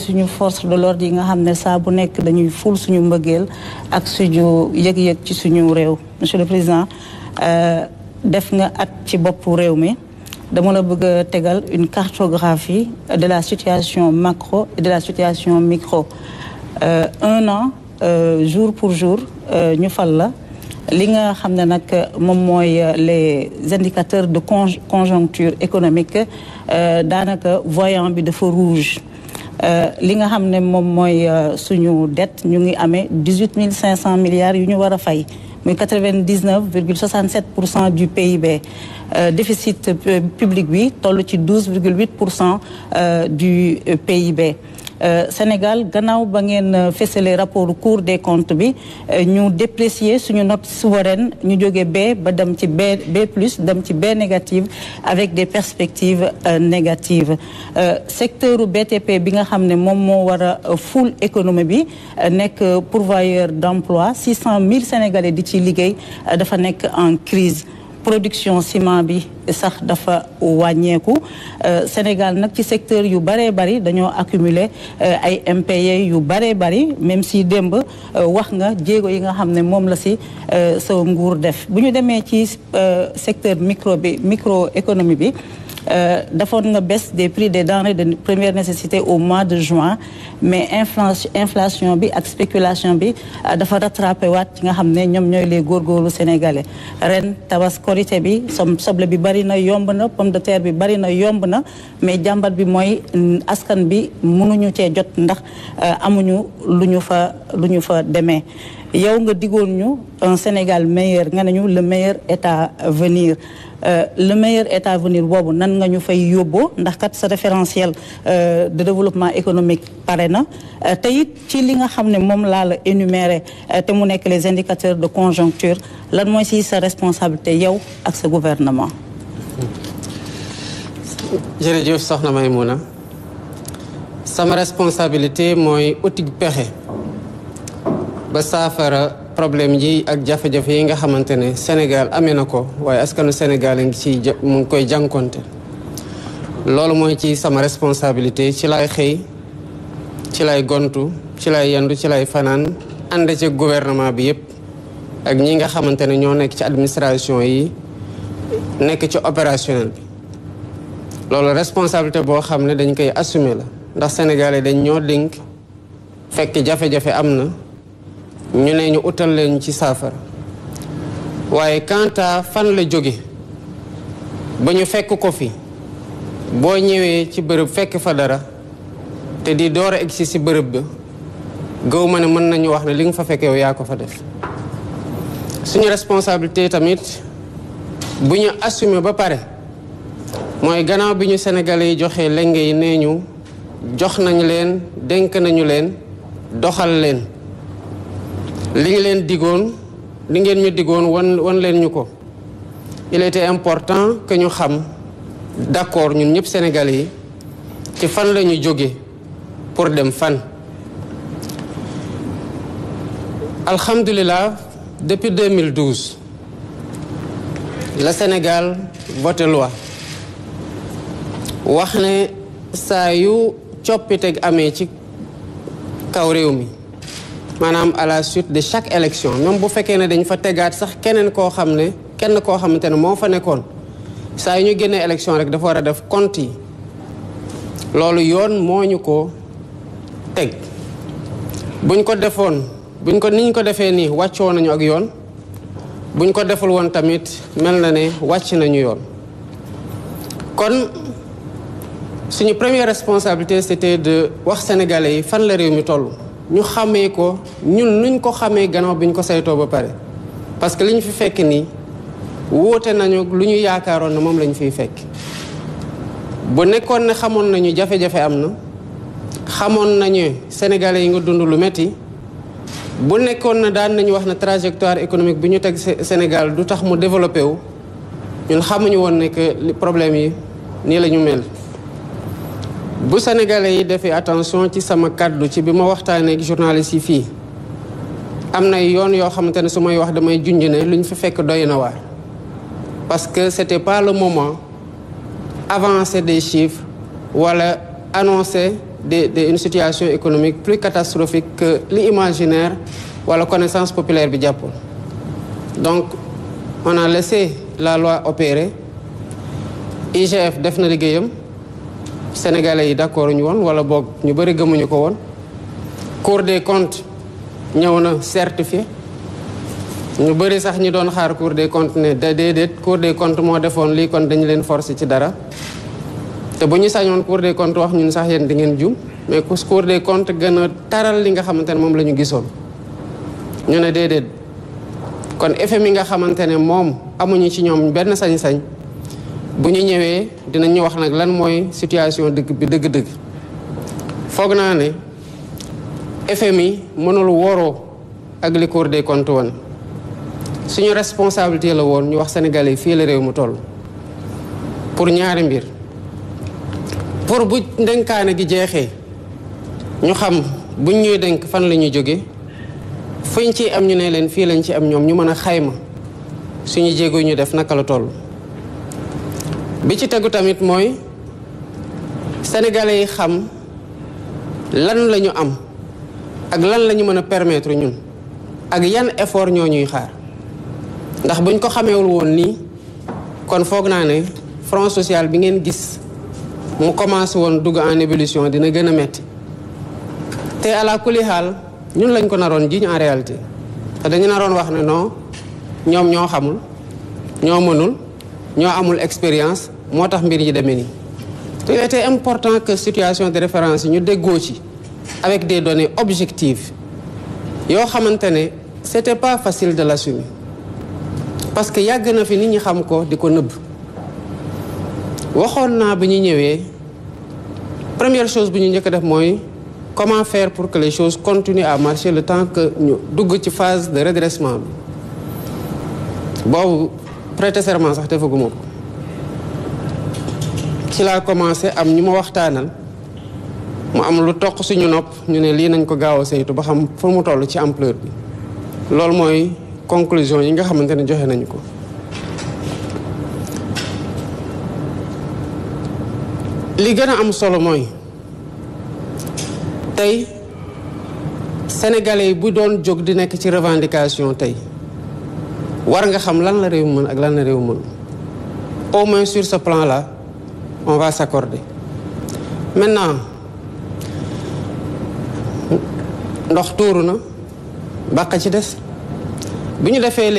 suñu force de l'ordre yi nga xam ne saa bu nekk dañuy ful suñu mbëggeel ak suñu yëg-yëg ci suñu réew. Monsieur le Président, def nga at ci boppu réew mi dama la bëgg a tegal une cartographie de la situation macro et de la situation micro. Un an jour pour jour ñu fal la li nga xam ne nag moom mooy les indicateurs de conjoncture économique daanaka voyant bi dafa rouge. li nga xam ne moom mooy suñu dette ñu ngi amee 18 500 milliards yu ñu war a fay muy 99,67% du PIB. Déficit public bi toll ci 12,8% du PIB. Sénégal gannaaw ba ngeen fësale rapport Cour des comptes bi ñu déprécier suñu note souveraine ñu jóge B ba dem ci B plus dem ci B négative avec des perspectives négatives. Secteur BTP bi nga xam ne moom moo war a ful économie bi nekk pourvoyeur d'emploi 600 000 Sénégalais di ci liggéey dafa nekk en crise. Production ciment bi sax dafa wàññeeku Sénégal nag ci secteur yu baree bari dañoo accumuler ay impayés yu baree bari même si démb wax nga jéego yi nga xam ne moom la si sa nguur def. Bu ñu demee ci secteur microéconomie bi defoon nga baisse des prix des denrées de première nécessité au mois de juin mais inflation bi ak spéculation bi dafa rattrapé waat ci nga xam ne ñoom ñooy les góorgóorlu sénégalais. Ren Korité bi soble bi bari na yomb na pomme de terre bi bari na yomb na mais jàmbat bi mooy askan bi mënuñu cee jot ndax amuñu lu ñu fa demee. yow nga digoon ñu un Sénégal meilleur nga nañu le meilleur est à venir. Le meilleur est à venir boobu nan nga ñu fay yóbboo ndax kat sa référentiel de développement économique pare na te it ci li nga xam ne moom laa la énuméré te mu nekk les indicateurs de conjoncture lan mooy si sa responsabilité yow ak sa gouvernement. jërëjëf soxna Maïmouna sama responsabilité mooy uti pexe ba saafara problème yi ak jafe-jafe yi nga xamante ne Sénégal amee na ko waaye askanu Sénégal a ngi mu ngi koy jànkonte loolu mooy ci sama responsabilité ci lay xëy ci lay gontu ci lay yendu ci lay fanaan ànd ci gouvernement bi yépp ak ñi nga xamante ne ñoo nekk ci administration yi nekk ci opérationnel bi loolu responsabilité boo xam ne dañ koy assumer la ndax sénégalais dañ ñoo dénk fekk jafe-jafe am na ñu ne ñu utal leen ci saafara waaye quant à fan la jóge ba ñu fekk ko fi boo ñëwee ci bërëb fekk fa dara te di door a egsi si bërëb ba gëw ma ne mën nañu wax ne li nga fa fekk yow yaa ko fa def suñu responsabilité tamit bu ñu assumer ba pare mooy gannaaw bi ñu sénégalais yi joxee lenge yi nee ñu jox nañ leen dénk nañu leen doxal leen li ngi leen digoon li ngeen ñu digoon wan leen ñu ko il était important que ñu xam d'accord ñun ñëpp sénégalais yi ci fan la ñu jóge pour dem fan. Alhamdulillah depuis 2012 le Sénégal voté loi wax ne saa yu coppiteg amee ci kaw réew mi maanaam à la suite de chaque élection même bu fekkee ne dañ fa tegaat sax kenn koo xamante ne moo fa nekkoon saa yu ñu génnee élection rek dafa war a def compte yi loolu yoon moo ñu ko teg buñ ko defoon ni ñu ko defee nii wàccoo nañu ak yoon buñ ko deful woon tamit mel na ne wàcc nañu yoon kon suñu première responsabilité c'était de wax sénégalais yi fan la réew mi toll ñu xamee ko ñun nuñ ko xamee gannaaw bi ñu ko saytoo ba pare parce que li ñu fi fekk nii wóote nañu lu ñu yaakaaroon na moom la ñu fiy fekk bu nekkoon ne xamoon nañu jafe-jafe am na xamoon nañu sénégalais yi nga dund lu metti bu nekkoon na daan nañu wax na trajectoire économique bi ñu teg Sénégal du tax mu développé wu ñun xamuñu woon ne que problème yi nii la ñu mel bu sénégalais yi defee attention ci sama kàddu ci bi ma waxtaanee ak journalistes yi fii am na yoon yoo xamante ne su may wax damay junj ne lu ñu fi fekk doy na waar parce que c'était pas le moment avancer des chiffres wala annoncer une situation économique plus catastrophique que l'imaginaire ou la connaissance populaire bi jàppoon. Donc on a laissé la loi opérer. IGF def na liggéeyam sénégalais yi d'accord ñu woon wala boog ñu bëri gëmuñu ko woon. Cour des comptes ñëw na certifié ñu bëri sax ñi doon xaar Cour des comptes ne déedéet Cour des comptes moo defoon lii kon dañu leen forcer ci dara te bu ñu sañoon Cour des comptes wax ñun sax yéen di ngeen jum mais Cour des comptes gën a taral li nga xamante ne moom la ñu gisoon ñu ne déedéet kon FMI nga xamante ne moom amuñu ci ñoom benn sañ-sañ bu ñu ñëwee dinañ ñu wax nag lan mooy situation dëgg bi dëgg-dëgg. Foog naa ne FMI mënul woroo ak li Cour des comptes woon suñu responsabilité la woon ñu wax sénégalais fii la réew mu toll pour ñaari mbir pour bu ndenkaane gi jeexee ñu xam buñ ñuy denk fan la ñuy jóge fuñ ci am ñu ne leen fii lañ ci am ñoom ñu mën a xayma suñu jéego ñu def naka la toll. bi ci tegu tamit mooy sénégalais yi xam lan la ñu am ak lan la ñu mën a permettre ñun ak yan effort ñoo ñuy xaar ndax buñ ko xameewul woon nii kon foog naa ne front social bi ngeen gis mu commencé woon dugg en ébullition dina gën a metti te ala kulli xaal ñun lañ ko naroon jiñ en réalité te dañu naroon wax ne non ñoom ñoo xamul ñoo mënul ñoo amul expérience moo tax mbir yi demee nii. il était important que situation de référence yi ñu déggoo ci avec des données objectives yoo xamante ne c'était pas facile de l'assumer parce que yàgg na fi nit ñi xam ko di ko nëbb. waxoon naa bi ñu ñëwee première chose bu ñu njëkk a def mooy comment faire pour que les choses continuent à marcher le temps que ñu dugg ci phase de redressement bi boobu prêter serment sax defaguma ko ci laa commencé am ñu ma waxtaanal mu am lu toq suñu nopp ñu ne lii nañ ko gaaw a saytu ba xam fu mu toll ci ampleur bi loolu mooy conclusion yi nga xamante ne joxe nañu ko. li gën a am solo mooy tey sénégalais yi bu doon jóg di nekk ci revendication tey war nga xam lan la réew mën ak lan la réew mën au moins sur ce plan là on va s'accorder. Maintenant ndox tuuru na bàq ci des bi ñu defee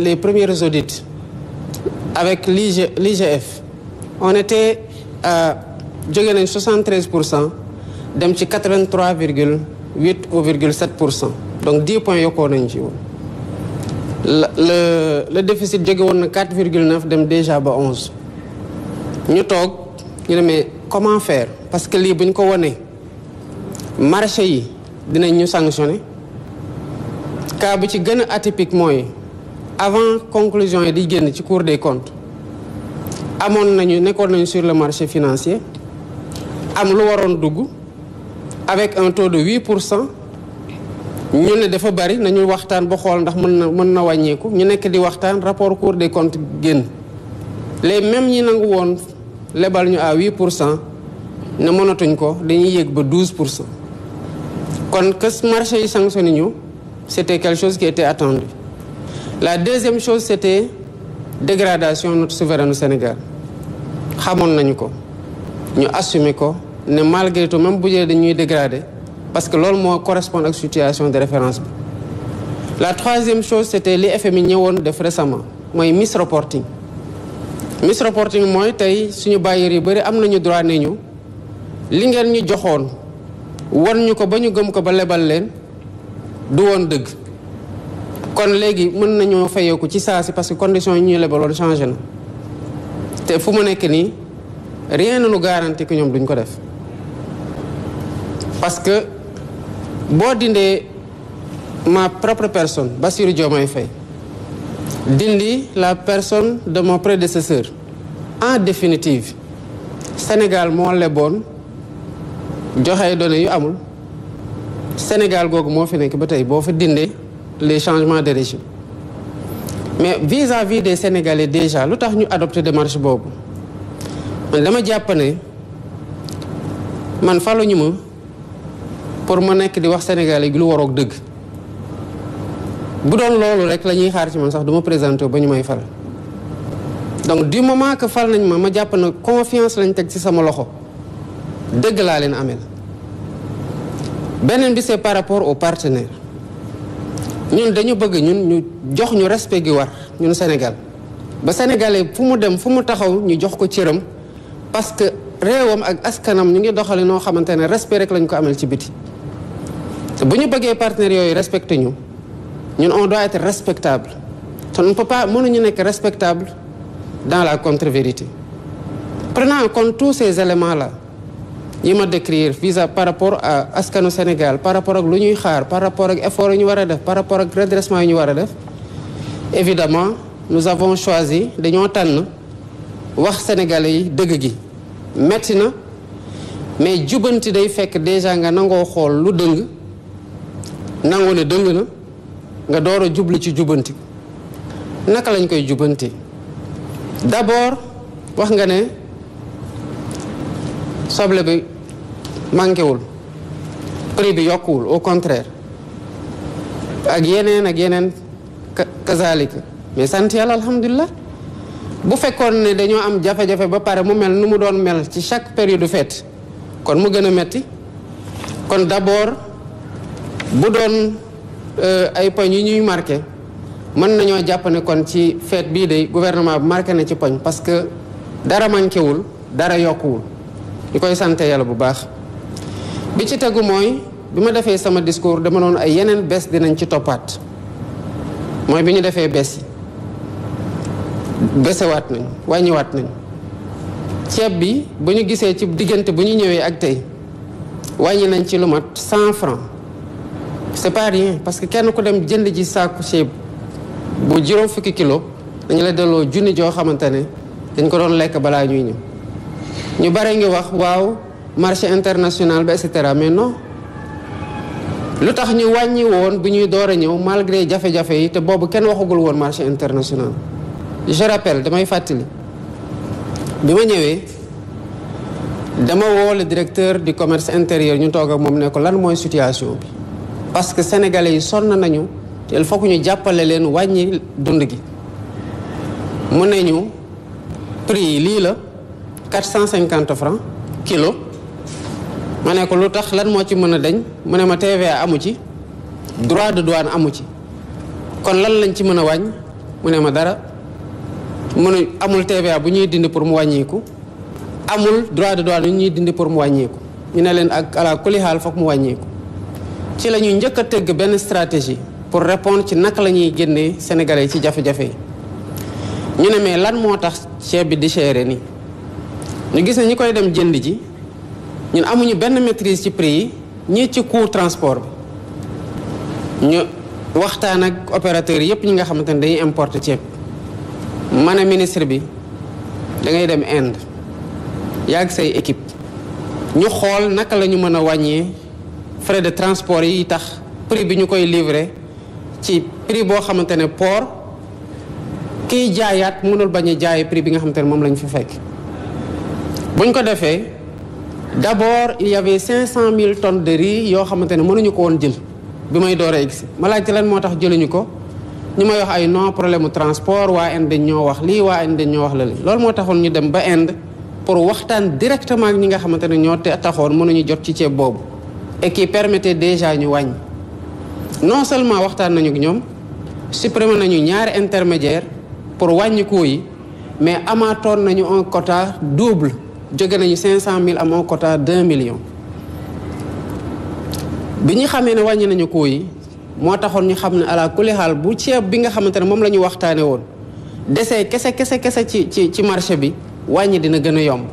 les premiers audits avec l'IGF on était jóge nañ 73% dem ci 83,8 ou 0,7% donc 10 points yokkoo nañ ci woon le déficit jóge woon na 4,9 dem déjà ba 11 ñu toog ñu ne mais comment faire parce que lii bu ñu ko wonee marché yi dinañ ñu sanctionner cas bu ci gën a atypique mooy avant conclusion yi di génn ci Cour des comptes nekkoon nañu sur le marché financier am lu waroon dugg avec un taux de 8% ñu ne dafa bari nañu waxtaan ba xool ndax mën na wàññeeku ñu nekk di waxtaan rapport Cour des comptes génn les mêmes ñi nangu woon lebal ñu à 8% ne mënatuñ ko dañuy yéeg ba 12%. kon que marché yi sanctionné ñu c'était quelque chose qui était attendu. La deuxième chose c'était dégradation de notre souveraineté Sénégal xamoon nañu ko ñu assumer ko ne malgré tout même bu dee dañuy dégrader parce que loolu moo correspond ak situation de référence bi. La troisième chose c'était li FMI ñëwoon def récemment mooy misreporting mooy tey suñu bailleurs yi bëri am nañu droit ne ñu li ngeen ñu joxoon wan ñu ko ba ñu gëm ko ba lebal leen du woon dëgg kon léegi mën nañoo fayeeku ci saa si parce que conditions yi ñuy lebaloon changé na te fu mu nekk nii rien ne nous garantit que ñoom duñ ko def parce que boo dindee ma propre personne Bassirou Diomaye Faye dindi la personne de mon prédécesseur en définitive Sénégal moo leboon joxe données yu amul Sénégal googu moo fi nekk ba tey boo fa dindee les changements de régime mais vis-à-vis des Sénégalais déjà lu tax ñu adopté démarche boobu man dama jàpp ne man faluñu ma pour ma nekk di wax Sénégalais gi lu waroog dëgg bu doon loolu rek la ñuy xaar ci man sax du ma présenté ba ñu may fal donc du moment que fal nañ ma jàpp na confiance lañ teg ci sama loxo dëgg laa leen amel. beneen bi c'est par rapport aux partenaires ñun dañu bëgg ñun ñu jox ñu respect gi war ñun Sénégal ba sénégalais fu mu dem fu mu taxaw ñu jox ko cëram parce que réewam ak askanam ñu ngi doxale noo xamante ne respect rek lañ ko amel ci biti te bu ñu bëggee partenaires yooyu respecté ñu ñun on doit être respectable te on ne peut pas mënuñu nekk respectable dans la contre-vérité. Prenant en compte tous ces éléments-là yi ma décrire par rapport à askanu Sénégal par rapport ak lu ñuy xaar par rapport ak effort yu ñu war a def par rapport ak redressement yu ñu war a def évidemment nous avons choisi dañoo tànn wax sénégalais yi dëgg gi metti na mais jubanti day fekk déjà nga nangoo xool lu dëng nangoo ne dëng na nga door a jublu ci jubanti naka lañ koy jubanti d'abord wax nga ne soble bi manqué wul prix bi yokkuwul au contraire ak yeneen kazalika mais sant yàlla alhamdulilah bu fekkoon ne dañoo am jafe-jafe ba pare mu mel nu mu doon mel ci chaque période de fête kon mu gën a metti kon d'abord bu doon ay poñ yi ñuy marqué mën nañoo jàpp ne kon ci fête bii de gouvernement bi marqué na ci poñ parce que dara manqué wul dara yokkuwul ñu koy sante yàlla bu baax bi ci tegu mooy bi ma defee sama discours dama noonu ay yeneen bés dinañ ci toppaat mooy bi ñu defee bés yi bésewaat nañ wàññiwaat nañ ceeb bi bu ñu gisee ci diggante bu ñu ñëwee ak tey wàññi nañ ci lu mat 100 francs c'est pas rien parce que kenn ku dem jënd ji saaku ceeb bu juróom fukki kilo dañu la delloo junni joo xamante ne dañ ko doon lekk balaa ñuy ñëw ñu bare ngi wax waaw marché international bi et cetera mais non lu tax ñu wàññi woon bi ñuy door a ñëw malgré jafe-jafe yi te boobu kenn waxagul woon marché international je rappelle damay fàttali bi ma ñëwee dama woo le directeur du commerce intérieur ñu toog ak moom ne ko lan mooy situation bi parce que sénégalais yi sonn nañu te il faut que ñu jàppale leen wàññi dund gi mu ne ñu prix yi lii la 450 francs kilo ma ne ko lu tax lan moo ci mën a dañ mu ne ma TVA amu ci droit de douane amu ci kon lan lañ ci mën a wàññ mu ne ma dara mu ne amul TVA bu ñuy dindi pour mu wàññeeku amul droit de douane yu ñuy dindi pour mu wàññeeku ñu ne leen ak ala kuli xaal foog mu wàññeeku ci la ñuy njëkk a tëgg benn stratégie pour répondre ci naka la ñuy génnee sénégalais yi ci jafe-jafe yi ñu ne mais lan moo tax ceeb bi di cher nii ñu gis ne ñi koy dem jënd ji ñun amuñu benn maîtrise ci prix yi ñii ci coût transport bi ñu waxtaan ak opérateurs yépp ñi nga xamante ne dañuy importer ceeb ma ne ministre bi da ngay dem Inde yàgg say équipe ñu xool naka la ñu mën a wàññee frais de transport yi tax prix bi ñu koy livrer ci prix boo xamante ne port kiy jaayaat mënul bañ a jaayee prix bi nga xamante ne moom lañ fi fekk buñ ko defee d'abord il y avait 500 000 tonnes de riz yoo xamante ne mënuñu ko woon jël bi may door a egsi ma laajte lan moo tax jëluñu ko ñu may wax ay non problème mu transport waa Inde dañ ñoo wax lii waa Inde dañ ñoo wax la lii loolu moo taxoon ñu dem ba Inde pour waxtaan directement ak ñi nga xamante ne ñoo taxoon mënuñu jot ci ceeb boobu et qui permettait déjà ñu wàññi non seulement waxtaan nañu ak ñoom supprimer nañu ñaari intermédiaire pour wàññi coût yi mais amaatoon nañu un quota double jóge nañu 500 000 am un quota 2 millions bi ñu xamee ne wàññi nañu coût yi moo taxoon ñu xam ne ala kulli xaal bu ceeb bi nga xamante ne moom la ñu waxtaane woon desee kese ci marché bi wàññi dina gën a yomb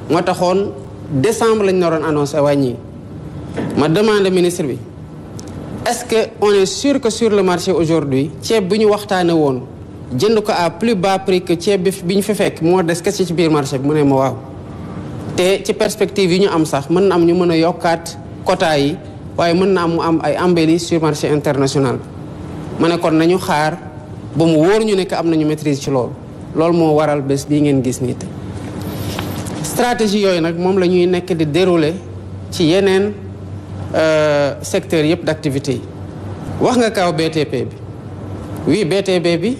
moo taxoon décembre lañ naroon annoncé wàññi ma demande ministre bi est-ce que on est sûr que sur le marché aujourd'hui ceeb bi ñu waxtaane woon jënd ko à plus bas prix que ceeb bi ñu fi fekk moo des kese ci biir marché bi mu ne ma waaw te ci perspective yi ñu am sax mën na am ñu mën a yokkaat quota yi waaye mën na am mu am ay embellis sur marché international ma ne kon nañu xaar ba mu wóor ñu ne que am nañu maîtrise ci loolu moo waral bés bii ngeen gis nii te stratégie yooyu nag moom la ñuy nekk di dérouler ci yeneen secteurs yëpp d'activité yi wax nga kaw BTP bi oui BTP bi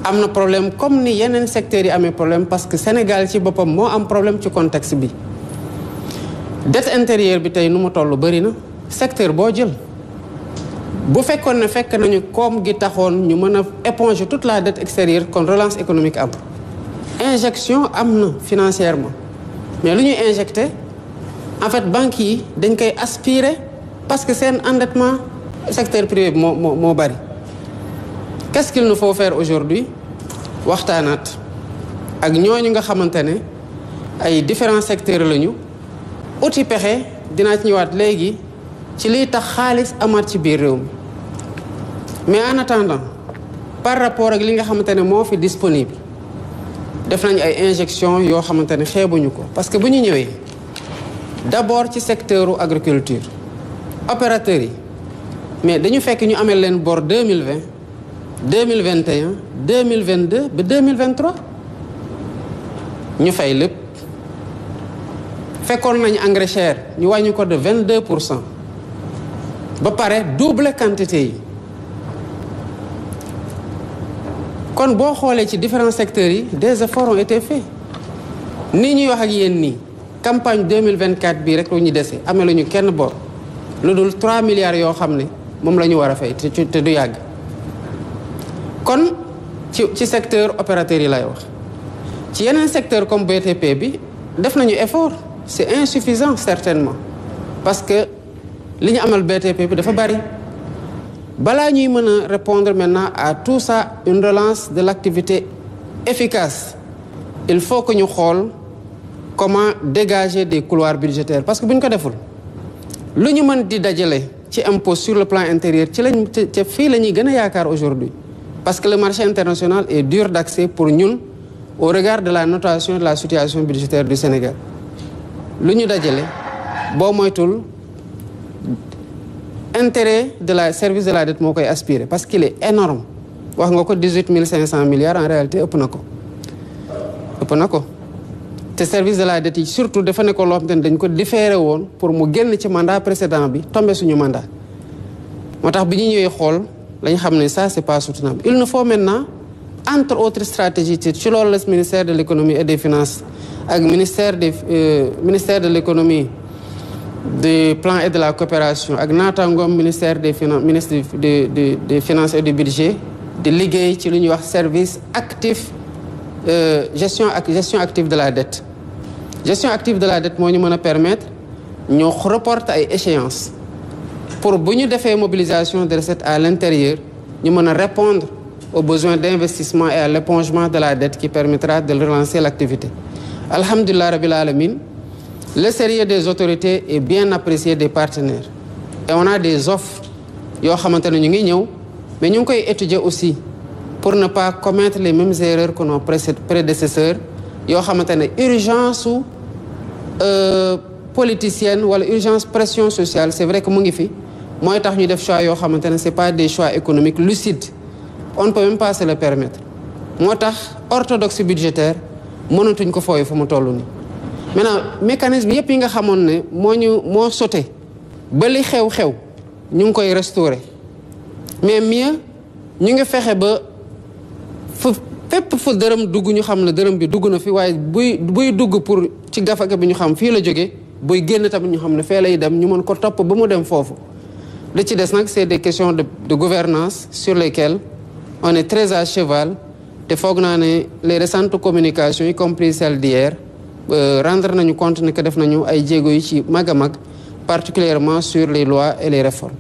am na problème comme ni yeneen secteurs yi amee problème parce que Sénégal ci boppam moo am problème ci contexte bi dette intérieure bi tey nu mu toll bëri na secteur boo jël bu fekkoon ne fekk nañu koom gi taxoon ñu mën a éponger toute la dette extérieure kon relance économique am injection am na financièrement mais lu ñuy injecté en fait banques yi dañ koy aspirer parce que seen endettement secteur privé bi moo bari qu'est-ce qu'il nous faut faire aujourd'hui waxtaanaat ak ñooñu nga xamante ne ay différents secteurs lañu uti pexe dinaa ci ñëwaat léegi ci liy tax xaalis amaat ci biir réew mi mais en attendant par rapport ak li nga xamante ne moo fi disponible def nañu ay injection yoo xamante ne xeebuñu ko parce que bu ñu ñëwee d'abord ci secteuru agriculture opérateurs yi mais dañu fekk ñu amee leen bor 2020 2021 2022 ba 2023 ñu fay lépp fekkoon nañu engrais cher ñu wàññi ko de 22% ba pare double quantité yi kon boo xoolee ci différents secteurs yi des efforts ont été faits nii ñuy wax ak yéen nii campagne 2024 bii rek lu ñu dese amee lu ñu kenn bor lu dul 3 milliards yoo xam ne moom la ñu war a fay te du yàgg kon ci secteur opérateur yi lay wax ci yeneen secteur comme BTP bi def nañu effort c'est insuffisant certainement parce que li ñu amal BTP bi dafa bari balaa ñuy mën a répondre maintenant à tout ça une relance de l'activité efficace il faut que ñu xool comment dégager des couloirs budgétaires parce que bu ñu ko deful lu ñu mën di dajale ci impôt sur le plan intérieur ci fii la ñuy gën a yaakaar aujourd'hui parce que le marché international est dur d'accès pour ñun au regard de la notation de la situation budgétaire du Sénégal lu ñu dajale boo moytul intérêt de la service de la dette moo koy aspirer parce qu'il est énorme wax nga ko 18 500 milliards en réalité ëpp na ko te service de la dette yi surtout dafa ne ko loo xam te ne dañ ko différé woon pour mu génn ci mandat précédent bi tombé suñu mandat moo tax bi ñu ñëwee xool lañ xam ne ça c'est pas soutenable il nous faut maintenant entre autres stratégies ci loolu la ministère de l'économie et des finances ak ministère de l'économie du plan et de la coopération ak naataangoom ministère des finances ministre des finances et du budget di liggéey ci lu ñuy wax service actif gestion active de la dette gestion active de la dette moo ñu mën a permettre ñu reporter ay échéances pour bu ñu defee mobilisation de recettes à l'intérieur ñu mën a répondre aux besoins d'investissement et à l'épongement de la dette qui permettra de relancer l'activité alhamdulillah rabbil alamin le sérieux des autorités est bien apprécié des partenaires et on a des offres yoo xamante ne ñu ngi ñëw mais ñu ngi koy étudier aussi pour ne pas commettre les mêmes erreurs que nos prédécesseurs yoo xamante ne urgence su politicienne wala urgence pression sociale c'est vrai que mu ngi fi mooy tax ñu def choix yoo xamante ne c'est pas des choix économiques lucides on ne peut même pas se le permettre moo tax orthodoxie budgétaire mënatuñ ko fooy fu mu toll nii maintenant mécanisme yëpp yi nga xamoon ne moo sauté ba li xew-xew ñu ngi koy restaurer mais mieux ñu ngi fexe ba fépp fu dërëm dugg ñu xam ne dërëm bi dugg na fi waaye buy dugg pour ci gafaka bi ñu xam fii la jógee buy génn tamit ñu xam ne fee lay dem ñu mën ko topp ba mu dem foofu li ci des nag c'est des questions de gouvernance sur lesquelles on est très à cheval te foog naa ne les récentes communications y compris celle d'hier rendre nañu compte ne que def nañu ay jéego yi ci mag a mag particulièrement sur les lois et les réformes